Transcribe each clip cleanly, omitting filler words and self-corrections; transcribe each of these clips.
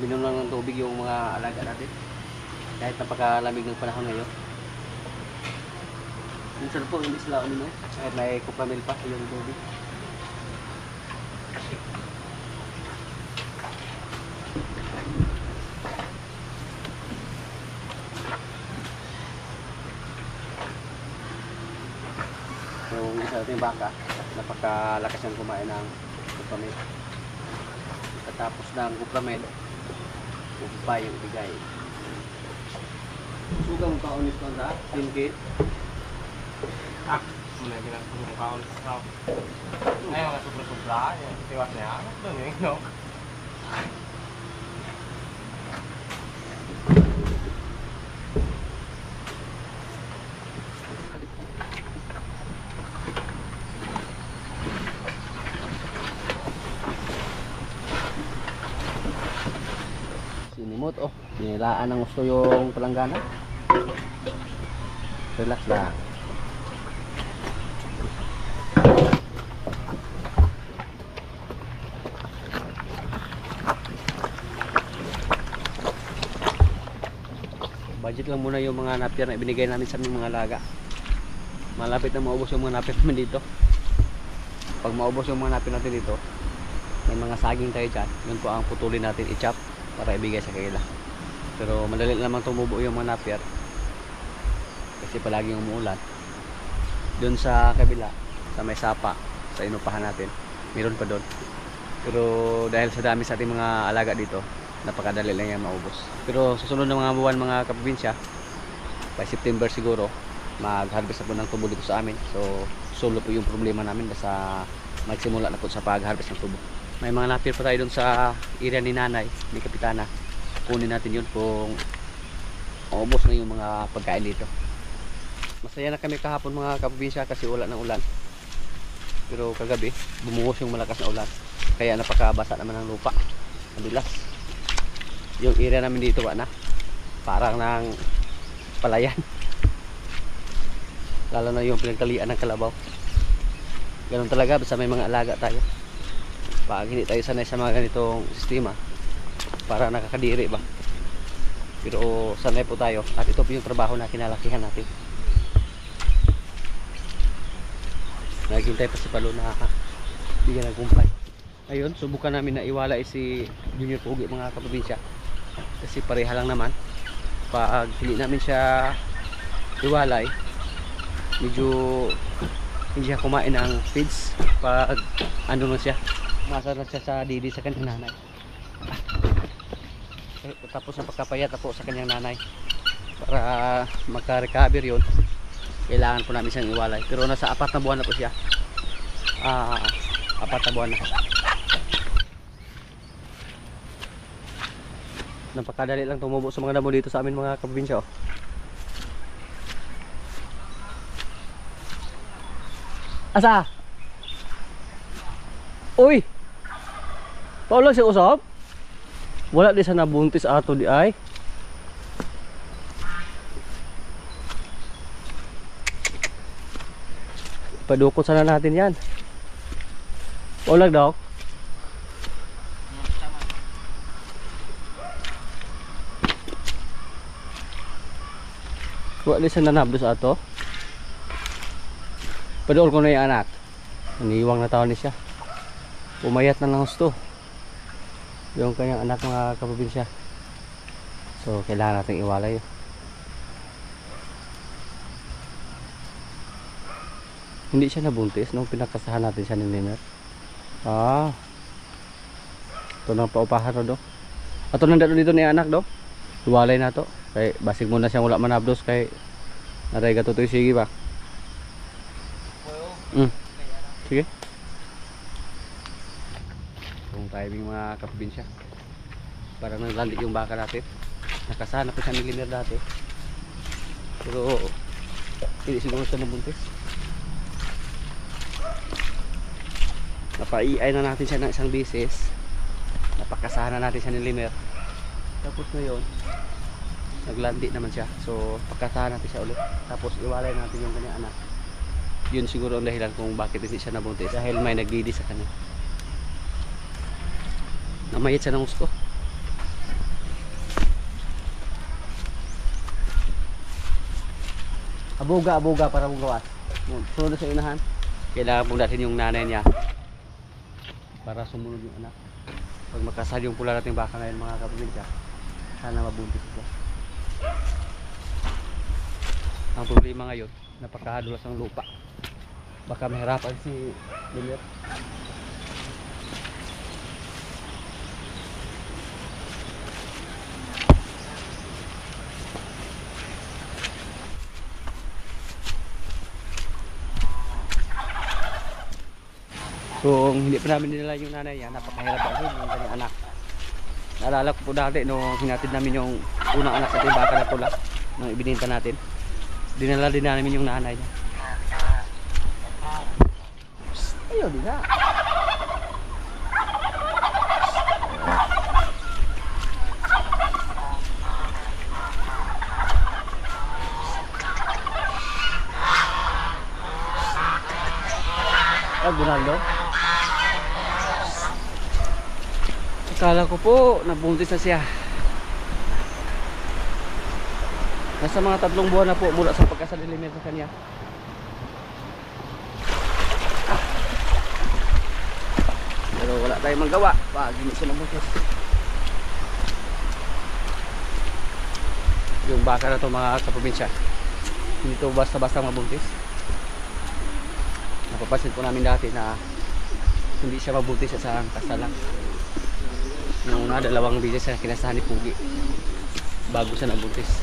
Uminom lang ng tubig yung mga alaga natin. Kahit napakalamig ng panahon ngayon. Minsan po hindi sila uminom. Kahit may kupamil pa yung tubig. Yung isa natin baka, napakalakas niyang kumain ng kupamil. Tapos ng kupamil, pa yung bigay. Sugang kaunis ko na, tingkit. Mulai bilang kaon sa ay mga sobra-sobra yan. Tiwas na yan. Doon yung no. Sinimot oh, nilaan ng gusto yung palanggana. Relax lang. Budget lang muna yung mga napier na ibinigay namin sa aming mga alaga. Malapit na maubos yung mga napier namin dito. Pag maubos yung mga napier natin dito, may mga saging tayo dyan. Yun po ang putulin natin i-chop para ibigay sa kanila. Pero madali naman tumubo yung mga napier kasi palaging umuulan. Doon sa kabila, sa may sapa, sa inupahan natin, meron pa doon. Pero dahil sa dami sa ating mga alaga dito, napakadali lang yan maubos. Pero susunod na mga buwan mga kaprobinsya, by September siguro, mag-harvest na po ng tubo dito sa amin. So solo po yung problema namin basta magsimula na po sa pag-harvest ng tubo. May mga napier pa tayo doon sa area ni nanay, ni kapitana. Kunin natin yun kung maubos na yung mga pagkain dito. Masaya na kami kahapon mga kaprobinsya kasi wala ng ulan. Pero kagabi, bumuhos yung malakas na ulan. Kaya napakabasa naman ng lupa. Madulas. Yung area namin dito na parang ng palayan. Lalo na yung pinagtalian ng kalabaw. Ganun talaga basta may mga alaga tayo. Pag hindi tayo sanay sa mga ganitong sistema, para nakakadiri ba. Pero sanay po tayo at ito po yung trabaho na kinalakihan natin. Naghintay pa si Palo na bigyan ng kumpay. Ayun, subukan namin na iwalay si Junior Pogi mga kaprobinsya. Kasi pareha lang naman. Pag hindi namin siya iwalay, medyo hindi siya kumain ng feeds. Pag ano na siya, masarap siya sa didi sa kanyang nanay. Tapos ang pagkapayat po sa kanyang nanay. Para magka-recover yun, kailangan po namin siyang iwalay. Pero nasa 4 na buwan na po siya. 4 na buwan na. Napakadali lang tumubo sa mga damo dito sa amin mga kaprobinsya oh. Asa? Uy! Paulang si usap? Wala di sa nabuntis ato di ay. Padukot sana natin yan. Paulang daw. Wala di sa nanabdos ato. Padool ko na yung anak. Naniwang na taon ni siya. Pumayat na lang gusto yung kanyang anak mga kaprobinsya. So kailangan natin iwalay. Hindi siya nabuntis nung pinakasahan natin siya ni Liner. Ito nang paupahan ro do. Ato nang dito ni anak do. Iwalay na to. Kay basig muna siyang wala manabdos kay naray gatutoy sige ba. Sige. Kung timing mga kaprobinsya. Parang naglandik yung baka natin. Nakasana ko siya ni Liner dati. Pero hindi siguro siya nabuntis. Napaiay na natin siya ng isang beses. Napakasahan na natin siya ni Liner. Tapos ngayon naglandi naman siya. So pagkasahan natin siya ulit. Tapos iwalay natin yung kanyang anak. Yun siguro ang dahilan kung bakit hindi siya nabuntis. Dahil may nagdidi sa kanya. Namayit siya ng gusto. Abuga para magawas. Sunod sa inahan. Kailangan po natin yung nanay niya para sumunod yung anak. Pag makasal yung pula natin baka ngayon mga kapatid, sana mabuntis ito. Ang problema ngayon, napakadulas ng lupa. Baka mahirapan si Limer. So, hindi pa namin nila yung nanay niya, napakahirap ako yung kanyang anak. Naalala ko po dati nung hinatid namin yung unang anak sa baka na pula nung ibininta natin. Dinala din namin yung nanay niya. Ayaw din na. Gunaldo. Akala ko po nabuntis na siya. Nasa mga 3 buwan na po mula sa pagkasal ni Limer sa kanya. Pero wala tayong magawa pag hindi siya nabuntis. Yung baka na to mga kaprobinsya, hindi to basta-basta mabuntis. Napapansin po namin dati na hindi siya mabuntis sa kasalan. Yung una, 2 beses siya kinasahan ni Pugi bago siya nabuntis.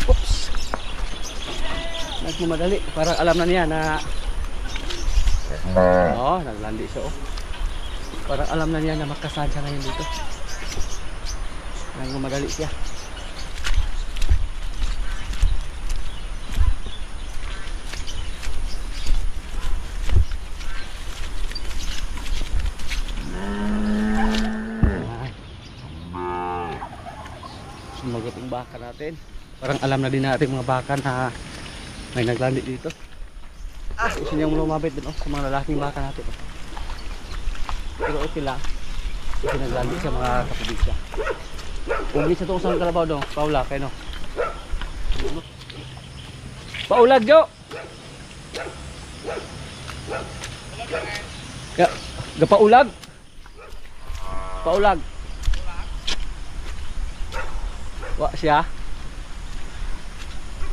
Oops! Nagmamadali. Parang alam na niya na naglandi siya. Parang alam na niya na makasahan siya ngayon dito. Nagmamadali siya. Sumagot yung baka natin. Parang alam na din natin mga baka na may naglandi dito. Gusto niyang lumapit din sa mga lalaking baka natin. Pero okay lang. Kasi naglandi sa mga kapabisya. Pugi sa itong isang kalabaw doon. Paula, kayo no? Paulag, Jo! Gapaulag? Paulag? Wa siya.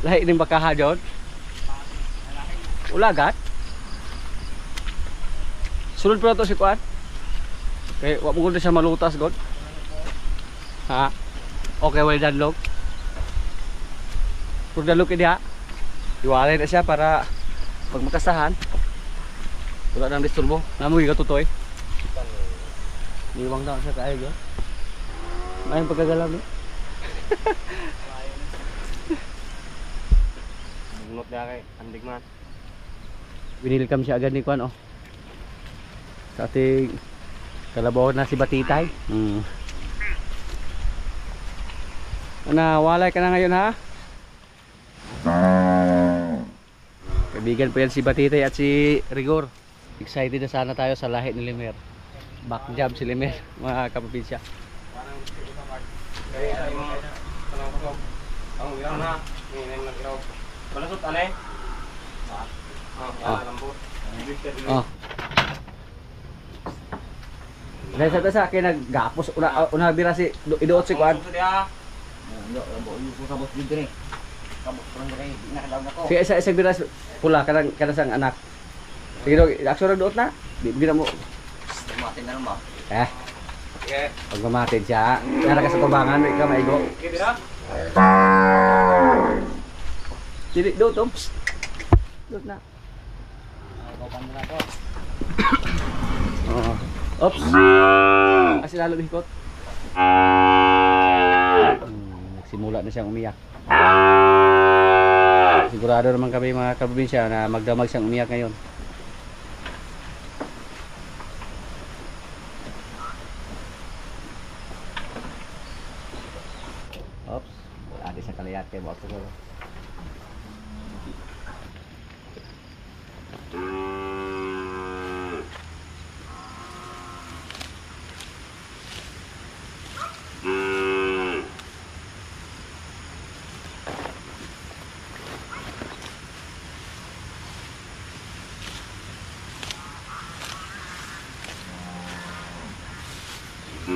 Lahi din baka hadyon. Ulagat. Sulod pa to si Kuan. Okay, wa mo gud siya malutas god. Ha? Okay, well done log. Pag dalok diha. Iwalay na siya para pag makasahan. Wala nang disturbo. Namoy gatutoy. Iwang daw siya kaayo. Maayong pagkagalaw ni. Bunot na kay andig man. Winilcome siya agad ni Kuan sa ating kalabaw na si Batitay. Walay ka na ngayon ha? Kaibigan po yan si Batitay at si Rigor. Excited na sana tayo sa lahi ni Limer. Back job si Limer mga kapapinsya. Ang ulang na, ngayon nag-iraw. Malasot, anay? Lambot. Dahil sa tasa, kaya naggapos. Una bira si idoot si Kuan. Sige, isang bira pula, kanang sang anak. Sige, aksyon nagdoot na. Bira mo. Matin na naman. Pag mamatid siya, nara ka sa tubangan, may ka maigo. Dili, doon, Tom. Doon na. Oops. Kasi lalo hikot. Nagsimula na siyang umiyak. Sigurado naman kami mga kaprobinsya na magdamag siyang umiyak ngayon. Oops. Ada sa kalayat kayo mo siguro. May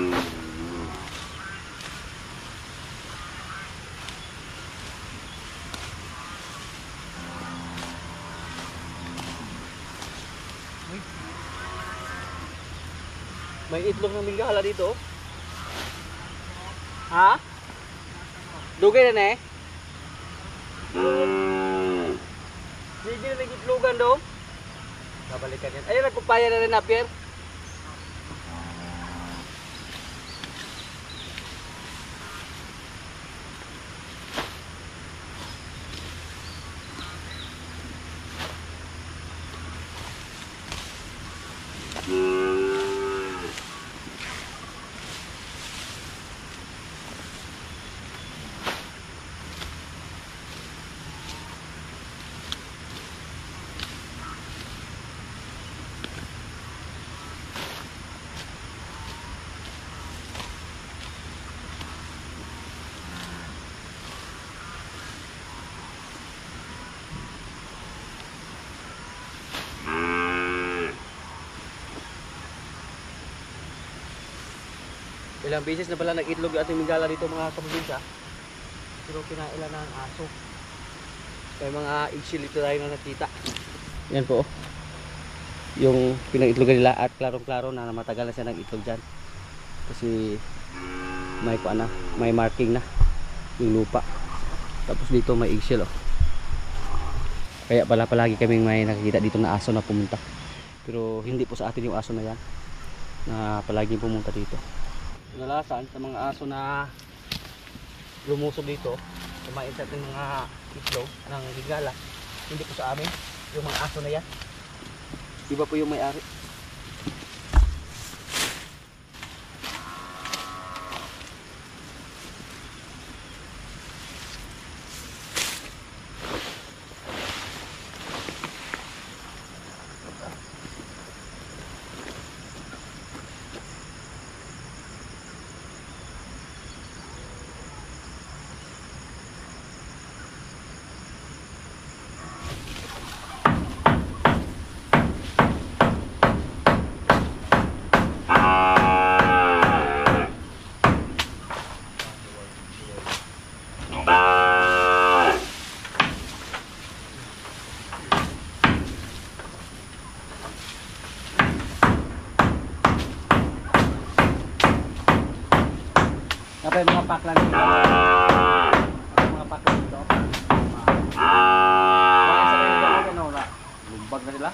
itlog ng bingala dito. Ha? Dugay na eh. Sige na nag-itlogan do. Babalikan yan. Ayun, nagpapaya na rin na, Pierre. Ilang beses na pala nag-itlog yung ating mingala dito mga kaprobinsya. Pero kinailan na ang aso. May mga eggshell dito tayo na nakita. Yan po. Yung pinag-itlogan nila at klarong-klaro na matagal na siya nag-itlog dyan. Kasi may kuana, may marking na yung lupa. Tapos dito may eggshell oh. Kaya pala palagi kaming may nakikita dito na aso na pumunta. Pero hindi po sa atin yung aso na yan na palagi pumunta dito. Nalasan sa mga aso na lumusob dito, kumain sa ating mga itlog ng bingala. Hindi po sa amin yung mga aso na yan. Iba po yung may-ari. Kapag mga paklan dito. Mga paklan dito. Bakit sa kayo dito na wala? Lumbag na nila.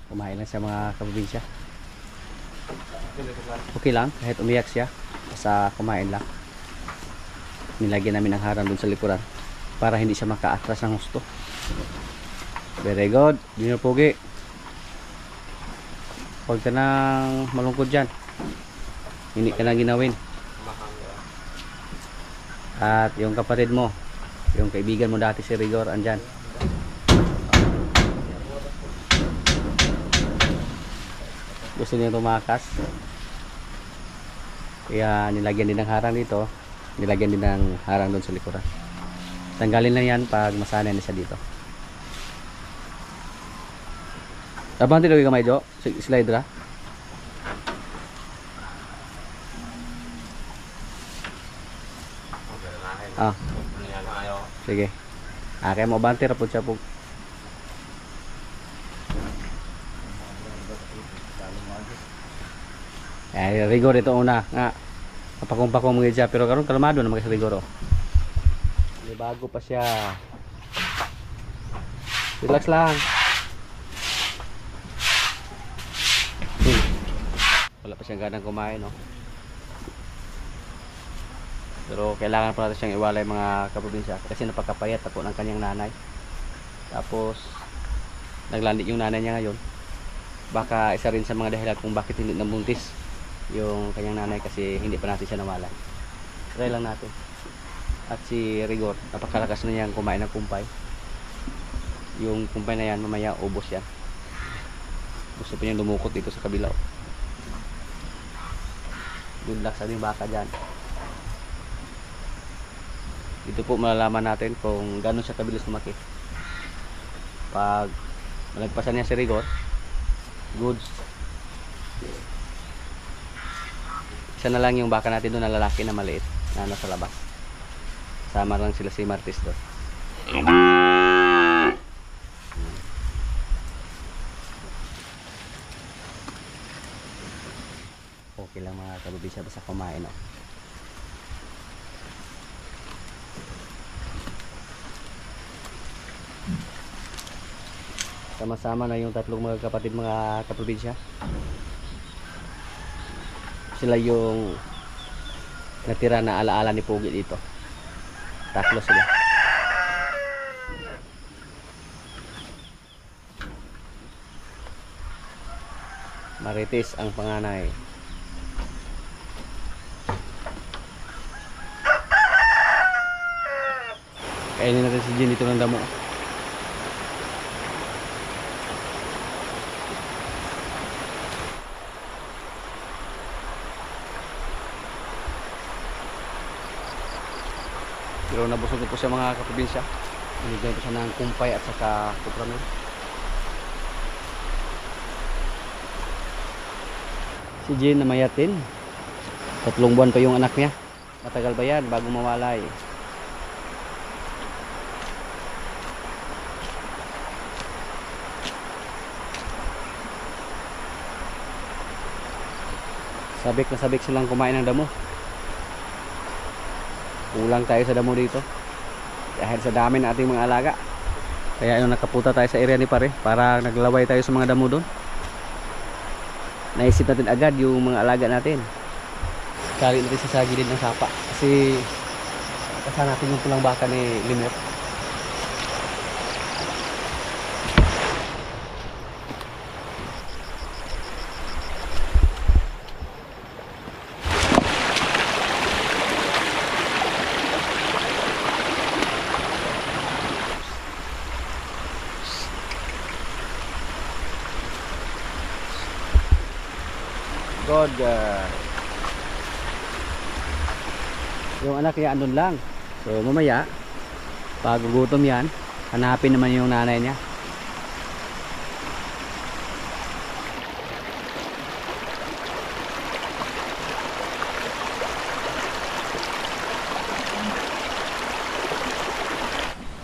Kumain lang sa mga kaprobinsya. Okay lang kahit umiyak siya, basta kumain lang. Nilagyan namin ng harang dun sa likuran para hindi siya maka-atras ng gusto. Very good, Junior Pogi. Huwag ka nang malungkot dyan, hindi ka nang ginawin. At yung kapatid mo, yung kaibigan mo dati si Rigor, andyan. Gusto niya tumakas, kaya nilagyan din ng harang dito, nilagyan din ng harang doon sa likuran. Tanggalin lang yan pag masanay na siya dito. Abang tilo yung kamay do, slide ra. Ah, sige. Kaya mo bante ra pud siya po. Rigor ito una nga napakong-pakong mga siya, pero karon kalmado na magsa rigor oh. May bago pa siya. Relax lang. Wala pa siyang ganang kumain no. Pero kailangan pa natin siyang iwalay mga kaprobinsya kasi napakapayat na po ng kanyang nanay. Tapos naglandi yung nanay niya ngayon. Baka isa rin sa mga dahilan kung bakit hindi nabuntis yung kanyang nanay kasi hindi pa natin siya nawalay. Try lang natin. At si Rigor, napakalakas na niyang kumain ng kumpay. Yung kumpay na yan, mamaya ubos yan. Gusto pa niyang lumukot dito sa kabilaw. Good luck sa ating baka dyan. Dito po malalaman natin kung gano'n siya kabilis lumaki. Pag malagpasan niya si Rigor, goods. Isa na lang yung baka natin doon na lalaki na maliit na nasa labas. Sama lang sila si Martis doon. Okay lang mga kababisya basta kumain, no? Sama-sama na yung tatlong mga kapatid mga kaprobinsya. Sila yung natira na alaala ni Pogi dito. Tatlo sila. Marites ang panganay. Kainin natin si Jin dito ng damo. Pero nabusog po siya mga kaprobinsya. Binigyan po siya ng kumpay at saka kupramil. Si Jin na mayatin. 3 buwan pa yung anak niya. Matagal ba yan bago mawalay? Sabik na sabik silang kumain ng damo. Kulang tayo sa damo dito dahil sa dami ng ating mga alaga. Kaya nakapunta tayo sa area ni pare para naglaway tayo sa mga damo doon. Naisip natin agad yung mga alaga natin. Kali natin sa gilid ng sapa kasi kasama natin yung pulang baka ni Limer. God, yung anak niya andun lang. So mamaya pag gutom yan, hanapin naman yung nanay niya.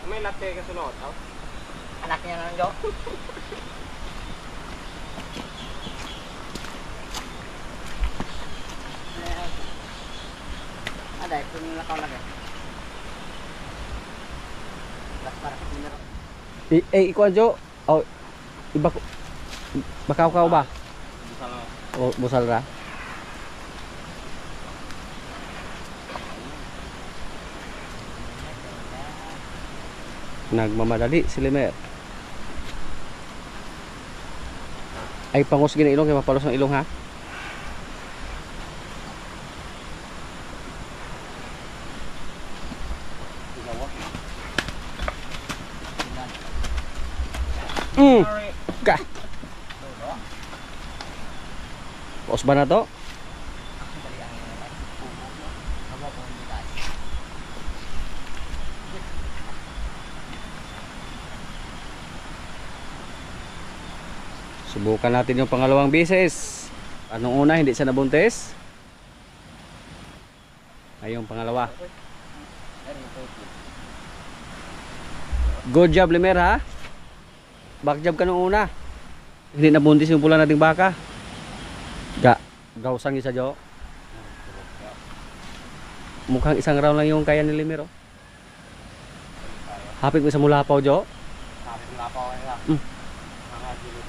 May latte ka sunod, oh? Anak niya na lang, Jo. Ada, ito yung nakaw lagi. Para sa numero. Ikaw Jo, oh, iba ko. Bakaw ba? Bisa lang. O busal ra. Nagmamadali si Limer. Ay pangus gina ilong kay mapalos ng ilong ha. Ka. Paus ba na to? Subukan natin yung pangalawang beses. Anong una hindi siya nabuntis? Ay yung pangalawa. Good job Limer ha. Back job ka nung una. Hindi nabuntis yung pula nating baka. Gawsang isa Jo. Mukhang isang round lang yung kaya ni Limer oh. Hapit mo sa mulapaw Jo. Sabi ko lapaw nga. Mga gilid.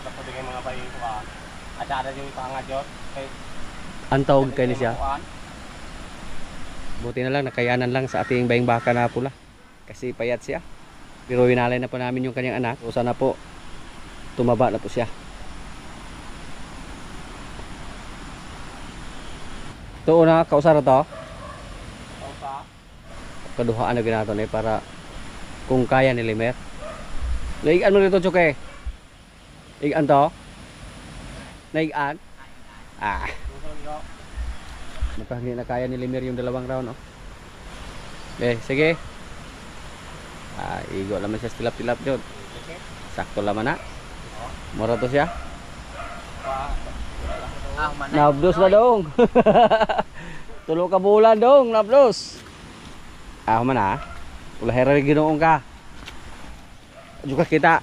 Tapos bigay mga bayi ko ka. At ada yung pangajot. Kay Ang tawag kay ni siya. Buti na lang, nakayanan lang sa ating bayang baka na pula. Kasi payat siya. Pero winalay na po namin yung kanyang anak. O sana po, tumaba na po siya. Ito na, kausara to. Kaduhaan na ginato na para kung kaya ni Limer. Naigaan mo dito, Chuke. Naigaan to. Naigaan. Ah. Mukhang hindi na kaya ni Limer yung dalawang round. Oh. Sige. Igo naman siya tilap-tilap dyan. Sakto laman na. Mura to siya. Nabdos na dong. Tulo ka bulan dong, nabdos. Man na. Ulahera rin ginoong ka. Juga kita.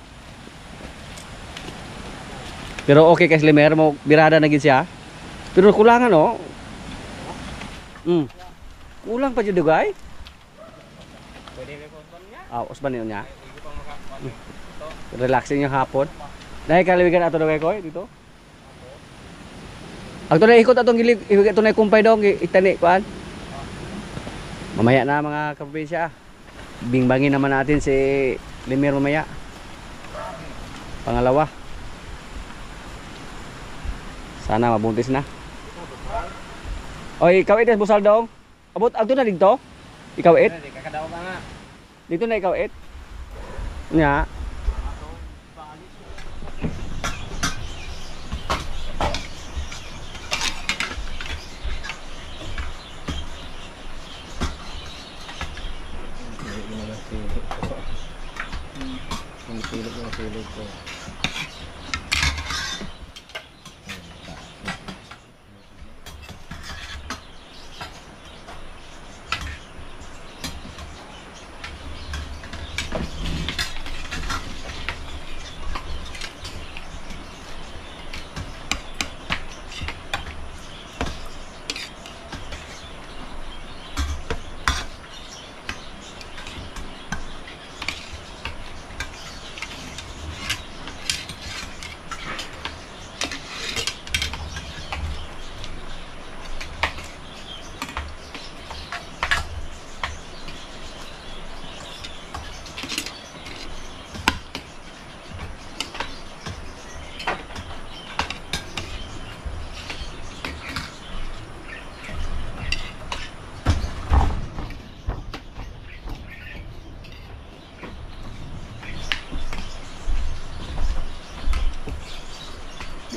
Pero okay kay Limer mo birada na gid siya. Pero kulangan no. Kulang pa jud dugay. Pwede may konton niya. Usban niya. Hindi pang makapag. Relaxing yung hapon. Dahil kaliwigan ato dugay ko dito. Agto na ikot atong gilig, ito na kumpay dong itani kuan. Mamaya na mga kaprobinsya. Bingbangin naman natin si Limer mamaya. Pangalawa. Sana mabuntis na. Oy, ikaw ites busal dong. Abot agto na dito. Ikaw it. Kakadaw ka nga. Dito na ikaw it. Nya. Silog ko.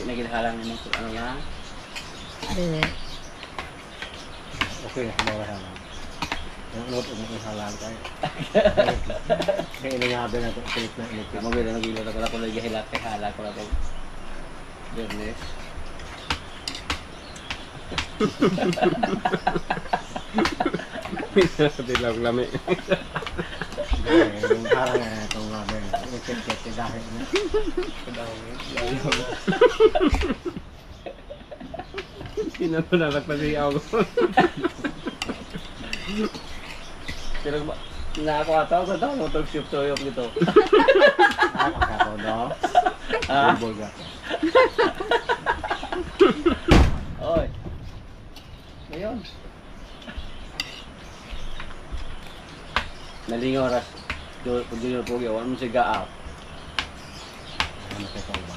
Naghalang ng ano yan? Hindi. Okay na kumawala halang. Yung unod ang halang tayo. Kaya iningado na ito. Pilit na init. Maganda nag-ilo na ko lang gahilat kay halang ko lang ito. Bernes. Dilaw lami. Yung parang na itong rubber. Ikit-kit dahil na. Sinanunalak pa siya ako. Pero na ako ataw ko daw motor shift toyok nito. Ako daw. Bubog ako. Oy. Ngayon. Nalingaw oras. Kung yun po yun, ano siya ga-out? Ano ka ito ba?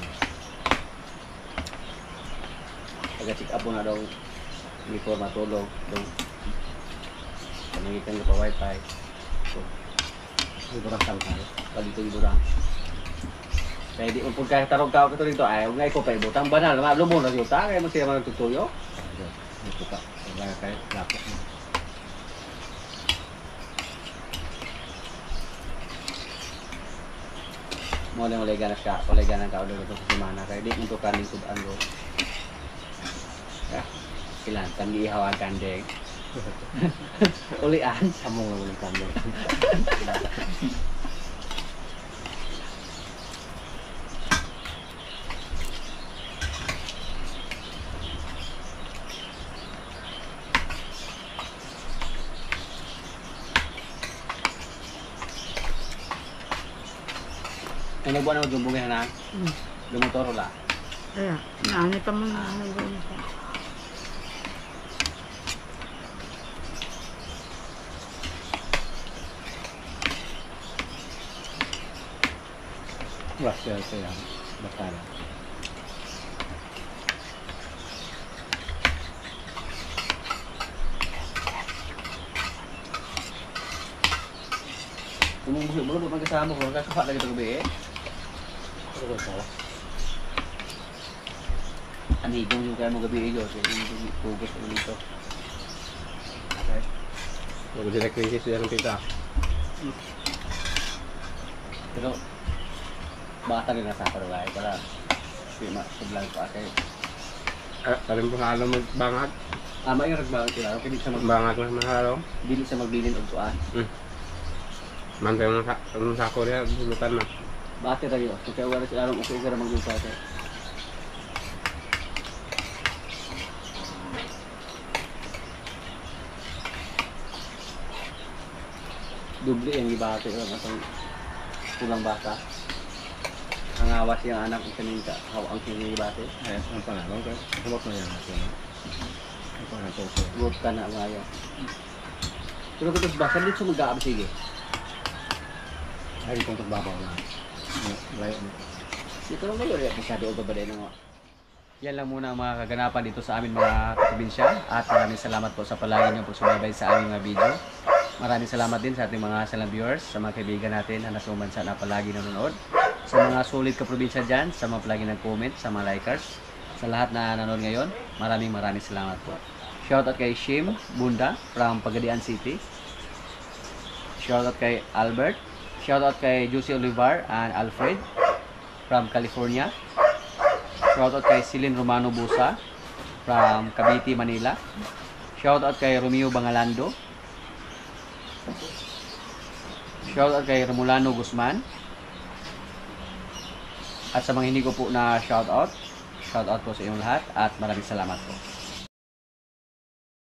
Pag-check up mo na daw before matulog. Panangitan ka pa wifi. So, iburang tangkal. Palito iburang. Kaya di mo pagka tarog ka ako dito, ayaw nga ikaw pa ibutang banal. Lumo na yuta, kaya mo siya man nagtutuyo. Ito ka. Kaya kayo lapot mo. Mulai ganas ka, mulai ganas ka udah untuk semana kaya di untuk kaning sudan lo. Ya, kilan kami ihaw gandeng. Ulian Samong nga walang kambing. Ano buwan na magbubungin na? Lumutoro la. Kaya, naani pa mo na nagawin ko. Russia ito yan. Bakala. Kung mo magkasama ko, kakapat lagi ito gabi eh. Ito ko ito. Anigong yung kaya mo gabi eh, Diyos. Yung tugos ko dito. Okay. Huwag sila krisis yan ng tita. Pero, bata rin nasa parway para sublang ko ate. Parin po sa alam magbangat. May ragbangan sila, kaya di siya Bangat lang mahalo. dili siya magbilin og tuan. Mantay mo ng sako niya, bulutan na. Bate tayo, kaya wala sila alam okay ka mag ate. Doble yung ibate lang atong kulang bata. Ang awas yung anak ng kaninka, ang sinibate. Ay, ang pangalan ko. Humot na yan. Ang pangalan ko. Good ka na ngayon. Pero kung ito basa, dito mag-aab sige. Ay, kung pagbabaw na. Layo na. Dito lang kayo, masyado o babalay na nga. Yan lang muna ang mga kaganapan dito sa amin mga kaprobinsya. At maraming salamat po sa palagi niyo po sumabay sa aming mga video. Maraming salamat din sa ating mga silent viewers, sa mga kaibigan natin na nasa bansa na palagi nanonood. Sa mga sulit kaprobinsya dyan, sa mga palagi nag-comment, sa mga likers, sa lahat na nanonood ngayon, maraming salamat po. Shoutout kay Shim Bunda from Pagadian City. Shoutout kay Albert. Shoutout kay Juicy Olivar and Alfred from California. Shoutout kay Silin Romano Busa from Cavite, Manila. Shoutout kay Romeo Bangalando. Shoutout kay Romulano Guzman. At sa mga hindi ko po na shoutout po sa inyong lahat at maraming salamat po.